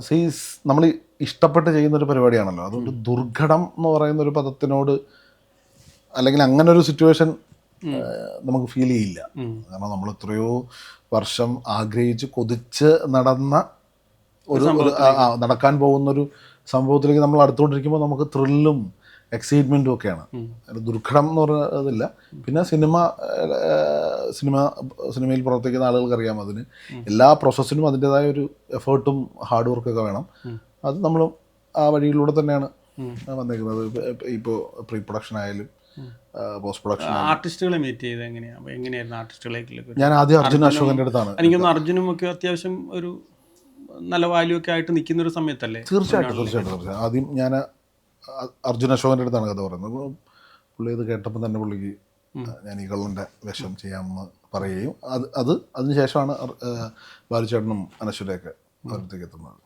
സീസ് നമ്മൾ ഇഷ്ടപ്പെട്ട് ചെയ്യുന്നൊരു പരിപാടിയാണല്ലോ. അതുകൊണ്ട് ദുർഘടം എന്ന് പറയുന്നൊരു പദത്തിനോട്, അല്ലെങ്കിൽ അങ്ങനെ ഒരു സിറ്റുവേഷൻ നമുക്ക് ഫീൽ ചെയ്യില്ല. കാരണം നമ്മൾ എത്രയോ വർഷം ആഗ്രഹിച്ച് കൊതിച്ച് നടന്ന നടക്കാൻ പോകുന്നൊരു സംഭവത്തിലേക്ക് നമ്മൾ അടുത്തുകൊണ്ടിരിക്കുമ്പോൾ നമുക്ക് ത്രില്ലും എക്സൈറ്റ്മെൻറ്റും ഒക്കെയാണ്. ദുർഘടം എന്ന് പറയുന്നതില്ല. പിന്നെ സിനിമയിൽ പ്രവർത്തിക്കുന്ന ആളുകൾക്ക് അറിയാം, അതിന് എല്ലാ പ്രോസസ്സിനും അതിൻ്റെതായ ഒരു എഫേർട്ടും ഹാർഡ് വർക്കൊക്കെ വേണം. അത് നമ്മളും ആ വഴിയിലൂടെ തന്നെയാണ് വന്നേക്കുന്നത്. ഇപ്പോൾ പ്രീ പ്രൊഡക്ഷൻ ആയാലും പോസ്റ്റ് പ്രൊഡക്ഷൻ. ആർട്ടിസ്റ്റുകളെ മീറ്റ് ചെയ്ത് എങ്ങനെയായിരുന്നു ആർട്ടിസ്റ്റുകളേക്ക്? ഞാൻ ആദ്യം അർജുൻ അശോകൻ്റെ അടുത്താണ്. എനിക്കൊന്ന് അർജുനും ഒക്കെ അത്യാവശ്യം ഒരു നല്ല വാല്യൂ ഒക്കെ ആയിട്ട് നിൽക്കുന്ന ഒരു സമയത്തല്ലേ? തീർച്ചയായിട്ടും. ആദ്യം ഞാൻ അർജുൻ അശോകൻ്റെ അടുത്താണ് കഥ പറയുന്നത്. പുള്ളി ഇത് കേട്ടപ്പോൾ തന്നെ പുള്ളിക്ക് ഞാൻ ഈ കള്ളൻ്റെ വേഷം ചെയ്യാമെന്ന് പറയുകയും അതിനുശേഷമാണ് ബാലുചേട്ടനും അനശ്വരയൊക്കെ അവരടുത്തേക്ക് എത്തുന്നത്.